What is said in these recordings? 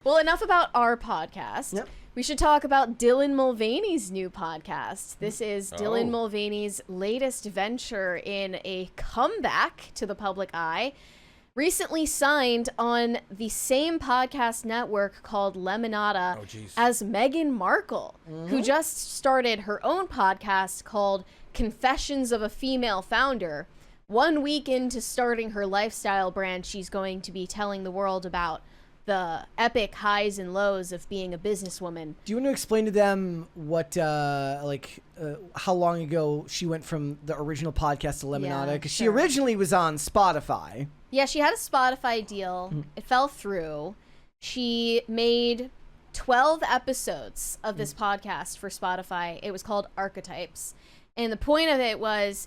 Well, enough about our podcast. Yep. We should talk about Dylan Mulvaney's new podcast. This is Dylan Mulvaney's latest venture in a comeback to the public eye. Recently signed on the same podcast network called Lemonada as Meghan Markle, who just started her own podcast called Confessions of a Female Founder. 1 week into starting her lifestyle brand, she's going to be telling the world about the epic highs and lows of being a businesswoman. Do you want to explain to them what, how long ago she went from the original podcast to Lemonada? Because she originally was on Spotify. Yeah, she had a Spotify deal. It fell through. She made 12 episodes of this podcast for Spotify. It was called Archetypes. And the point of it was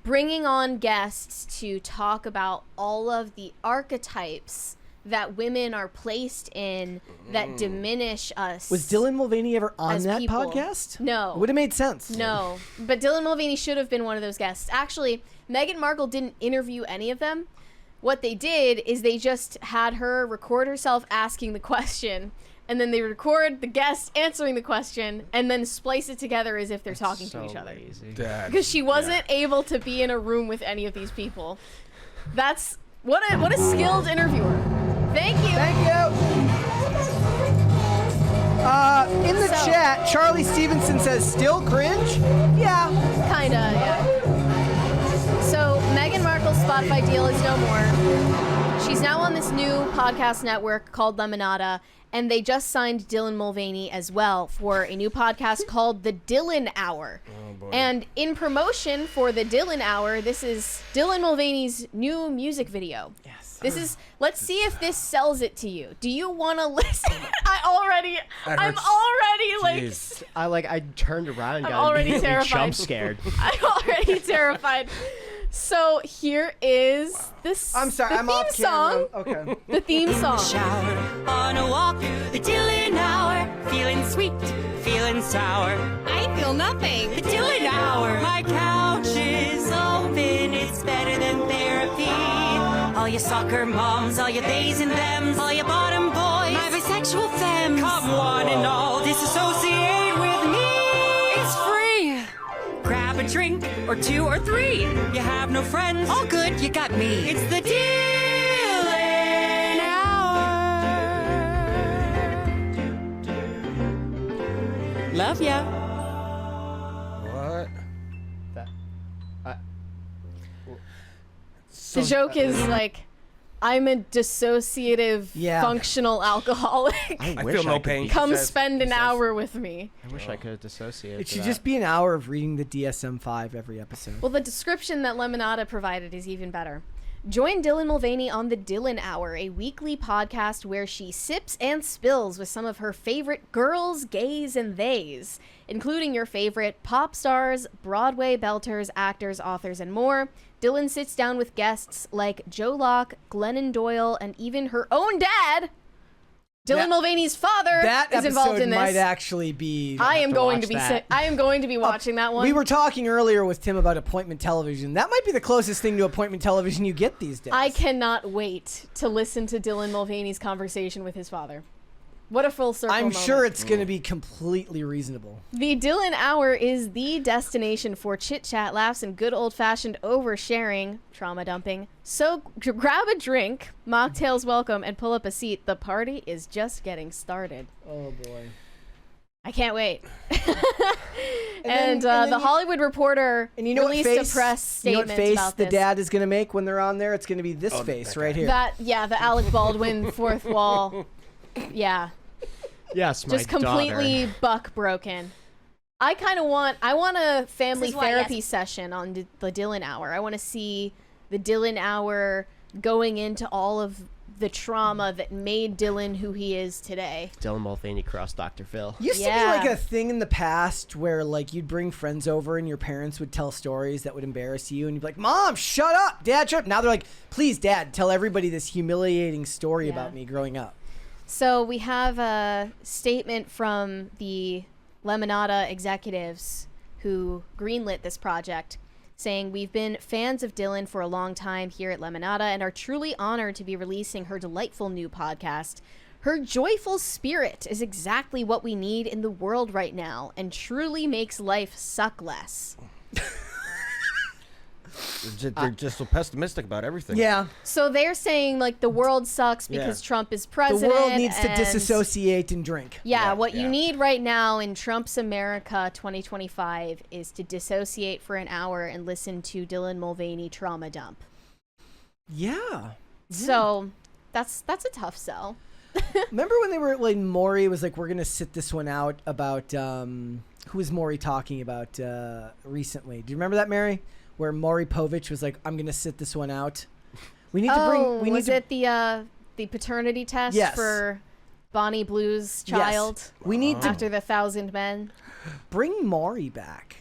bringing on guests to talk about all of the archetypes that women are placed in that diminish us. Was Dylan Mulvaney ever on that people. podcast? No. Would have made sense. No. But Dylan Mulvaney should have been one of those guests. Actually, Meghan Markle didn't interview any of them. What they did is they just had her record herself asking the question, and then they record the guest answering the question, and then splice it together as if they're talking to each other. Because she wasn't able to be in a room with any of these people. That's what a skilled interviewer. Thank you. Thank you. In the chat, Charlie Stevenson says, still cringe? Yeah. Kinda, yeah. So, Meghan Markle's Spotify deal is no more. She's now on this new podcast network called Lemonada, and they just signed Dylan Mulvaney as well for a new podcast called The Dylan Hour. Oh, boy. And in promotion for The Dylan Hour, this is Dylan Mulvaney's new music video. Yes. This is, let's see if this sells it to you. Do you want to listen? I'm already I turned around and I'm got already immediately terrified. jump scared. I'm already terrified. So here is this. I'm sorry, the I'm theme off song. camera. Okay. The theme song. Shower on a walk through the Dylan Hour, feeling sweet, feeling sour. I feel nothing. The Dylan Hour. My couch is open. It's better than therapy. All you soccer moms, all you theys and thems, all you bottom boys, my bisexual femmes. Come one and all, disassociate with me. It's free. Grab a drink, or two, or three. You have no friends. All good, you got me. It's the Dylan Hour. Love ya. What? The joke is like, I'm a dissociative functional alcoholic. I feel no pain. Come spend an hour with me. I wish I could dissociate. It should just be an hour of reading the DSM-5 every episode. Well, the description that Lemonada provided is even better. Join Dylan Mulvaney on The Dylan Hour, a weekly podcast where she sips and spills with some of her favorite girls, gays, and theys, including your favorite pop stars, Broadway belters, actors, authors, and more. Dylan sits down with guests like Joe Locke, Glennon Doyle, and even her own dad. Dylan Mulvaney's father is involved in this. That episode might actually be. I am going to be watching that one. We were talking earlier with Tim about appointment television. That might be the closest thing to appointment television you get these days. I cannot wait to listen to Dylan Mulvaney's conversation with his father. What a full circle moment. Sure it's going to be completely reasonable. The Dylan Hour is the destination for chit-chat, laughs, and good old-fashioned oversharing, trauma dumping. So grab a drink, mocktails welcome, and pull up a seat. The party is just getting started. Oh, boy. I can't wait. And the Hollywood Reporter released a press statement about this. You know what face the dad is going to make when they're on there? It's going to be this face right here. The Alec Baldwin fourth wall. Yeah. Yes, my just completely buck broken. I want a family therapy session on the Dylan Hour. I want to see the Dylan Hour going into all of the trauma that made Dylan who he is today. Dylan Mulvaney cross Dr. Phil. Used to be like a thing in the past where like you'd bring friends over and your parents would tell stories that would embarrass you and you'd be like, Mom, shut up, Dad, shut up. Now they're like, please, Dad, tell everybody this humiliating story about me growing up. So we have a statement from the Lemonada executives who greenlit this project saying, "We've been fans of Dylan for a long time here at Lemonada and are truly honored to be releasing her delightful new podcast. Her joyful spirit is exactly what we need in the world right now and truly makes life suck less. They're just so pessimistic about everything. Yeah. So they're saying like the world sucks because Trump is president. The world needs to and- disassociate and drink. Yeah, Yeah, what you yeah. need right now in Trump's America 2025 is to dissociate for an hour and listen to Dylan Mulvaney trauma dump. Yeah. So that's a tough sell. Remember when they were like Maury was like, we're gonna sit this one out about who was Maury talking about recently? Do you remember that, Mary? Where Maury Povich was like, I'm gonna sit this one out. We need to bring. We was need it the paternity test Yes. for Bonnie Blue's child Yes. We need to after the 1,000 Men? bring Maury back.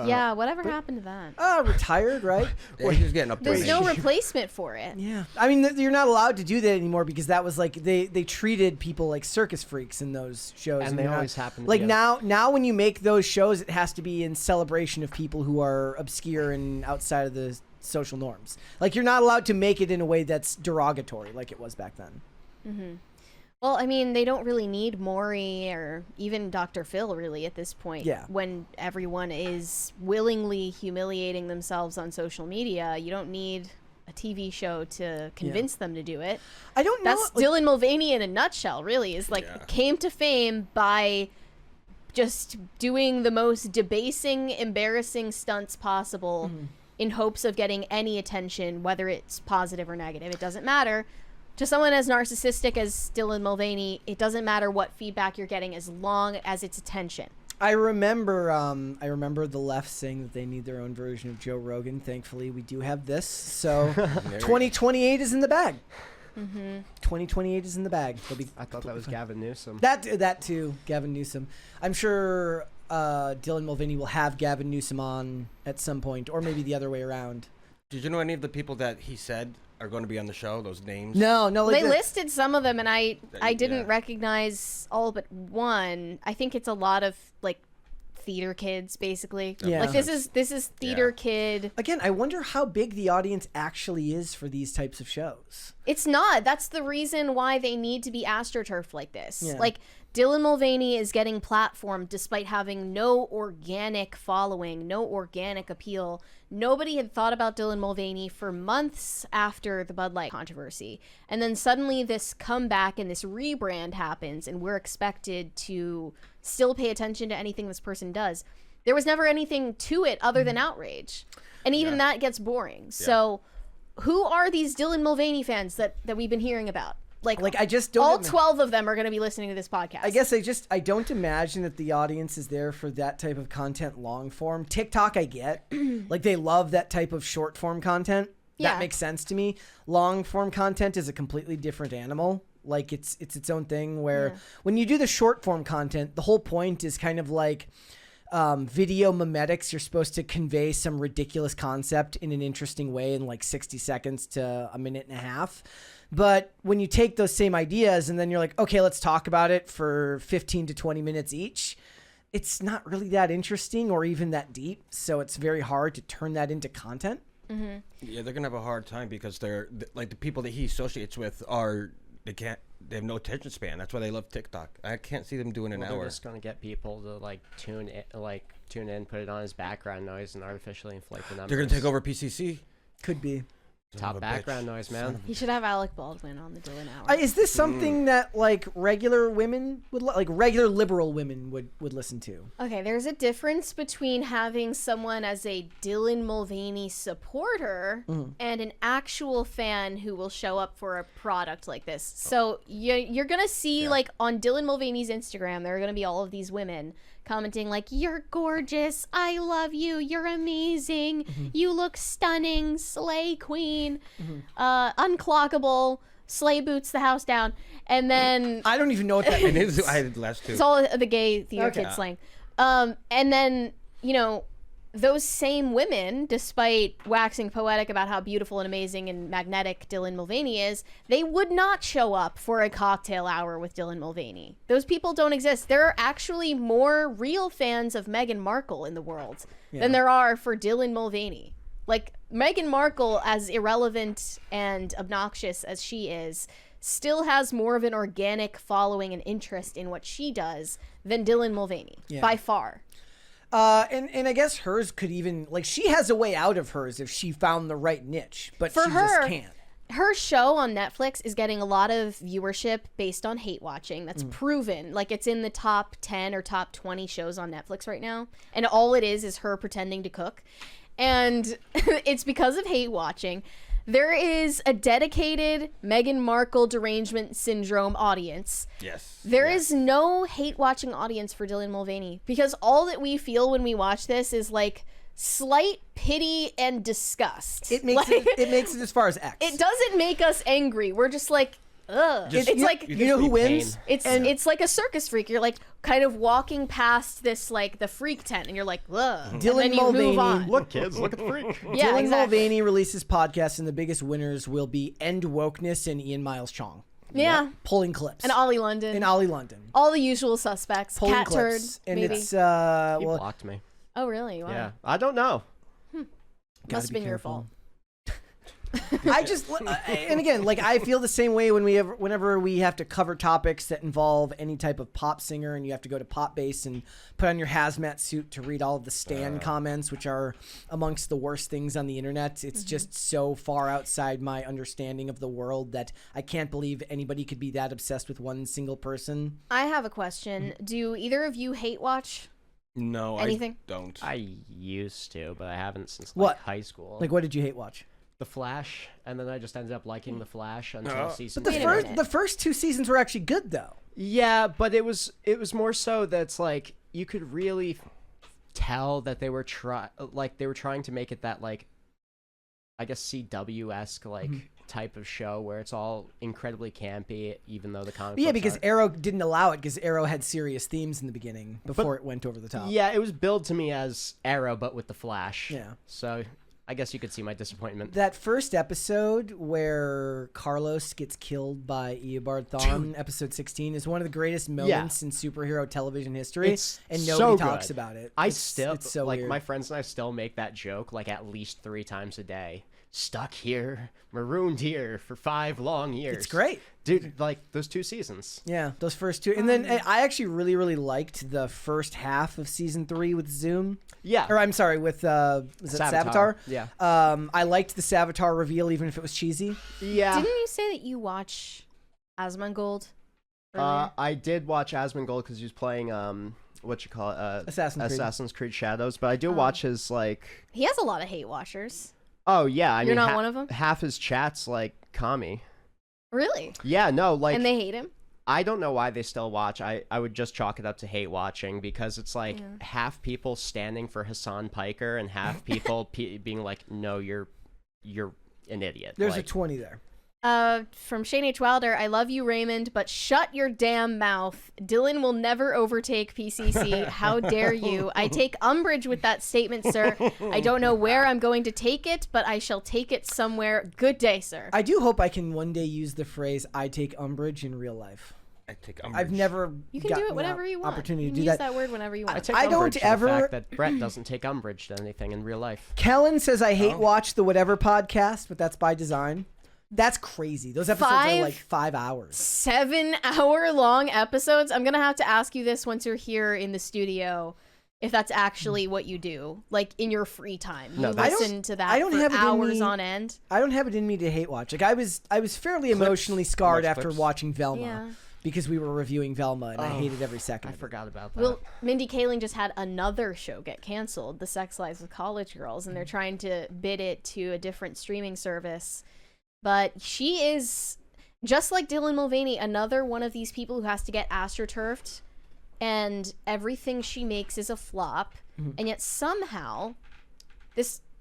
Yeah, whatever happened to that? Retired, right? Yeah, he's getting up there. There's no replacement for it. Yeah. I mean, you're not allowed to do that anymore because that was like they treated people like circus freaks in those shows, And they you're not- always happen to like be now when you make those shows, it has to be in celebration of people who are obscure and outside of the social norms. Like you're not allowed to make it in a way that's derogatory, like it was back then. Mm-hmm. Well, I mean, they don't really need Maury or even Dr. Phil, really, at this point. Yeah. When everyone is willingly humiliating themselves on social media, you don't need a TV show to convince them to do it. I don't know. That's Dylan Mulvaney in a nutshell, really, is like came to fame by just doing the most debasing, embarrassing stunts possible in hopes of getting any attention, whether it's positive or negative. It doesn't matter. To someone as narcissistic as Dylan Mulvaney, it doesn't matter what feedback you're getting as long as it's attention. I remember the left saying that they need their own version of Joe Rogan. Thankfully, we do have this. So 2028 is in the bag. 2028 is in the bag. I thought that was Gavin Newsom. That too, Gavin Newsom. I'm sure Dylan Mulvaney will have Gavin Newsom on at some point, or maybe the other way around. Did you know any of the people that he said are going to be on the show? Those names? No. Like They listed some of them, and I didn't Yeah. recognize all but one. I think it's a lot of like theater kids, basically. Yeah. Like this is theater kid. Again, I wonder how big the audience actually is for these types of shows. It's not. That's the reason why they need to be astroturfed like this. Yeah. Like Dylan Mulvaney is getting platformed despite having no organic following, no organic appeal. Nobody had thought about Dylan Mulvaney for months after the Bud Light controversy. And then suddenly this comeback and this rebrand happens, and we're expected to still pay attention to anything this person does. There was never anything to it other than outrage. And even that gets boring. So who are these Dylan Mulvaney fans that we've been hearing about? Like I just don't. all 12 of them are going to be listening to this podcast. I guess I don't imagine that the audience is there for that type of content long form. TikTok, I get. Like they love that type of short form content. Yeah. That makes sense to me. Long form content is a completely different animal. Like it's its own thing where when you do the short form content, the whole point is kind of like video memetics. You're supposed to convey some ridiculous concept in an interesting way in like 60 seconds to a minute and a half. But when you take those same ideas and then you're like, okay, let's talk about it for 15 to 20 minutes each, it's not really that interesting or even that deep. So it's very hard to turn that into content. Yeah, they're gonna have a hard time because they're like the people that he associates with they have no attention span. That's why they love TikTok. I can't see them doing an They're hour. just gonna get people to tune in, put it on as background noise, and artificially inflate the numbers. They're gonna take over PCC. Could be. Son of a Top background bitch. noise, man. He should have Alec Baldwin on the Dylan Hour. Is this something that like regular women would like regular liberal women would listen to? Okay, there's a difference between having someone as a Dylan Mulvaney supporter and an actual fan who will show up for a product like this. So you're going to see like on Dylan Mulvaney's Instagram, there are going to be all of these women commenting like, you're gorgeous, I love you, you're amazing, you look stunning, slay queen, unclockable, slay boots the house down. And then I don't even know what that It means. is. I had last two. it's all the gay theater Okay. kid slang. And then, those same women, despite waxing poetic about how beautiful and amazing and magnetic Dylan Mulvaney is, they would not show up for a cocktail hour with Dylan Mulvaney. Those people don't exist. There are actually more real fans of Meghan Markle in the world than there are for Dylan Mulvaney. Like, Meghan Markle, as irrelevant and obnoxious as she is, still has more of an organic following and interest in what she does than Dylan Mulvaney, by far. And I guess hers could even, like, she has a way out of hers if she found the right niche, but For she her, just can't. Her show on Netflix is getting a lot of viewership based on hate watching. That's proven. Like, it's in the top 10 or top 20 shows on Netflix right now. And all it is her pretending to cook. And it's because of hate watching. There is a dedicated Meghan Markle derangement syndrome audience. Yes. There is no hate watching audience for Dylan Mulvaney, because all that we feel when we watch this is like slight pity and disgust. It makes it makes it as far as X. It doesn't make us angry. We're just like, ugh. It's like, you know who wins? It's like a circus freak. You're like kind of walking past this, like, the freak tent, and you're like, ugh. Dylan and then you Mulvaney. move on. Look, kids, look at the freak. Yeah, Dylan exactly. Mulvaney releases podcasts, and the biggest winners will be End Wokeness and Ian Miles Chong. Yeah. Pulling clips. And Ollie London. And Ollie London. All the usual suspects. Pulling Cat Turd, clips. And maybe. it's, He well, blocked me. Oh, really? Wow. Yeah, I don't know. Must have be been your careful. fault. I just, and again, like, I feel the same way whenever we have to cover topics that involve any type of pop singer, and you have to go to Pop Base and put on your hazmat suit to read all of the Stan comments, which are amongst the worst things on the internet. It's just so far outside my understanding of the world that I can't believe anybody could be that obsessed with one single person. I have a question. Do either of you hate watch? No, Anything? I don't. I used to, but I haven't since What? high school. Like, what did you hate watch? The Flash, and then I just ended up liking The Flash until season But Wait a 2. minute. the first two seasons were actually good, though. Yeah, but it was more so that's like you could really tell that they were trying to make it that, like, I guess CW-esque type of show where it's all incredibly campy, even though the comic. Yeah, books because aren't. Arrow didn't allow it because Arrow had serious themes in the beginning before it went over the top. Yeah, it was billed to me as Arrow, but with the Flash. Yeah. So I guess you could see my disappointment. That first episode where Carlos gets killed by Eobard Thawne, episode 16, is one of the greatest moments in superhero television history, It's and so nobody good. talks about it. It's so like weird. my friends and I still make that joke like at least 3 times a day. Stuck here, marooned here for 5 long years. It's great. Dude, like those 2 seasons. Yeah, those first two. And then I actually really, really liked the first half of season 3 with Zoom. Yeah. Or I'm sorry, with was it Savitar? Yeah. I liked the Savitar reveal, even if it was cheesy. Yeah. Didn't you say that you watch Asmongold? earlier? I did watch Asmongold because he was playing Assassin's Creed Shadows, but I do watch his like. He has a lot of hate watchers. Oh yeah, I You're mean, not one of them? Half his chats like Kami. Really? Yeah, no, like And they hate him? I don't know why they still watch. I would just chalk it up to hate watching because it's like half people standing for Hassan Piker and half people being like, no, you're an idiot. There's like, a 20 there. From Shane H. Wilder, I love you, Raymond, but shut your damn mouth. Dylan will never overtake PCC. How dare you? I take umbrage with that statement, sir. I don't know where I'm going to take it, but I shall take it somewhere. Good day, sir. I do hope I can one day use the phrase "I take umbrage" in real life. I take umbrage. I've never You can gotten do it whenever the you want. opportunity you to can do use that. that word whenever you want. I take I don't umbrage to the ever- fact that Brett doesn't take umbrage to anything in real life. Kellen says I hate watch the Whatever podcast, but that's by design. That's crazy. Those episodes are like 5 hours. 7-hour-long episodes. I'm gonna have to ask you this once you're here in the studio, if that's actually what you do, like in your free time. You No, listen to that I don't for have it in hours me. on end. I don't have it in me to hate watch. Like I was fairly emotionally scarred Watch after clips. watching Velma Yeah. because we were reviewing Velma and I hated every second. I of it. forgot about that. Well, Mindy Kaling just had another show get canceled, The Sex Lives of College Girls, and they're trying to bid it to a different streaming service. But she is, just like Dylan Mulvaney, another one of these people who has to get astroturfed, and everything she makes is a flop, and yet somehow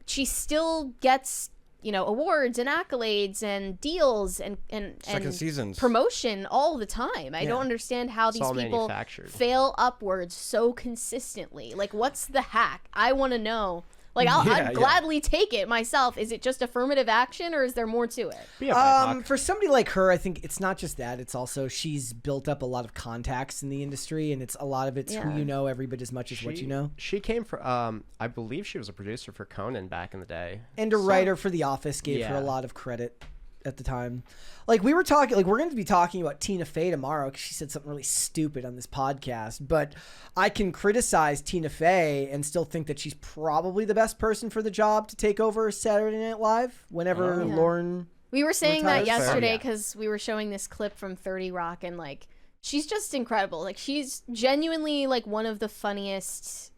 she still gets, awards and accolades and deals and Second seasons. promotion all the time. I don't understand how It's these all people manufactured. fail upwards so consistently. Like, what's the hack? I want to know. Like, I'd gladly take it myself. Is it just affirmative action, or is there more to it? Be a BIPOC. For somebody like her, I think it's not just that. It's also she's built up a lot of contacts in the industry, and it's a lot of it's who you know every bit as much as what you know. She came from, I believe she was a producer for Conan back in the day. And a writer for The Office gave her Yeah. a lot of credit at the time. Like we were talking, like we're going to be talking about Tina Fey tomorrow because she said something really stupid on this podcast. But I can criticize Tina Fey and still think that she's probably the best person for the job to take over Saturday Night Live whenever Lauren. We were saying that retires. yesterday because we were showing this clip from 30 Rock, and like she's just incredible. Like she's genuinely like one of the funniest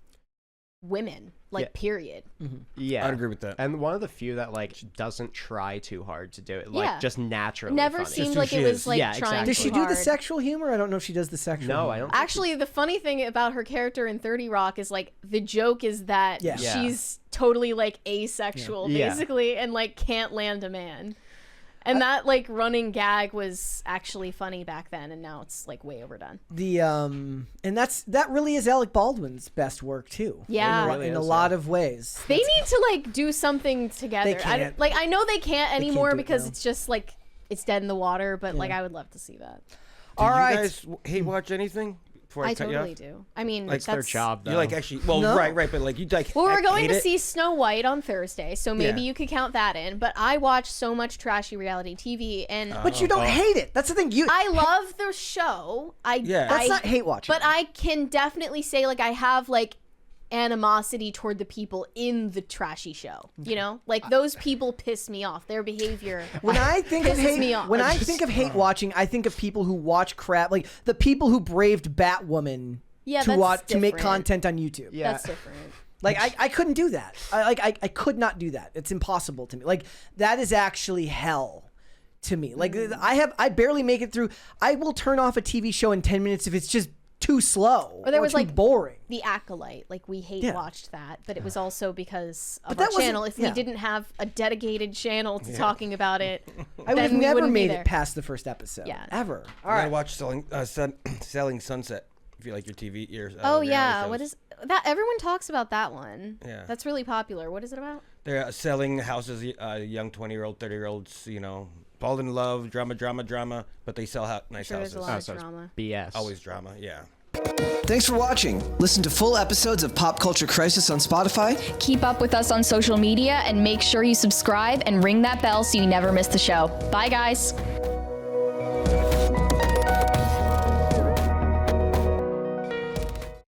women, like period. Yeah, I'd agree with that. And one of the few that like doesn't try too hard to do it, like just naturally. Never funny. seemed Just like who it she was is. like Yeah, trying exactly. Does too she do the hard. sexual humor? I don't know if she does the sexual No, humor. I don't. think Actually, the funny thing about her character in 30 Rock is like the joke is that Yeah. she's totally like asexual, Yeah. basically, and like can't land a man. And that like running gag was actually funny back then, and now it's like way overdone. The and that really is Alec Baldwin's best work too. Yeah. in, It really in a is, lot of ways. They need to like do something together. can't. I know they can't anymore do it because now. it's just like it's dead in the water. But like I would love to see that. Do All you right. guys hate watch anything? Before I I cut totally you off? do. I mean, Like, it's their that's job though. You like actually? Well, No. right, but like you like. Well, we're going hate to it? see Snow White on Thursday, so maybe Yeah. you could count that in. But I watch so much trashy reality TV, and But you don't hate it. That's the thing. I love the show. That's not hate watching. But I can definitely say like I have like animosity toward the people in the trashy show. You know, like those people piss me off. Their behavior. When I think of pisses me off. hate, when I think of hate watching, I think of people who watch crap, like the people who braved Batwoman Yeah, to that's watch to make different. content on YouTube. Yeah. That's different. Like I couldn't do that. I could not do that. It's impossible to me. Like that is actually hell to me. Like I barely make it through. I will turn off a TV show in 10 minutes if it's just too slow Or there was too like boring. The Acolyte, like we hate Yeah. watched that, but it was also because of that our wasn't- channel. If yeah. we didn't have a dedicated channel to talking about it, I would then have we never wouldn't be made there. it past the first episode. Yeah. Ever. You All right. gotta watch Selling Sunset if you like your TV. Oh reality yeah, shows. what is that? Everyone talks about that one. Yeah. That's really popular. What is it about? They're selling houses. Young 20-year-old, 30-year-olds. Fall in love, drama, but they sell nice Sure, there's houses. a lot so of it's drama. BS. Always drama. Yeah. Thanks for watching. Listen to full episodes of Pop Culture Crisis on Spotify. Keep up with us on social media and make sure you subscribe and ring that bell so you never miss the show. Bye, guys.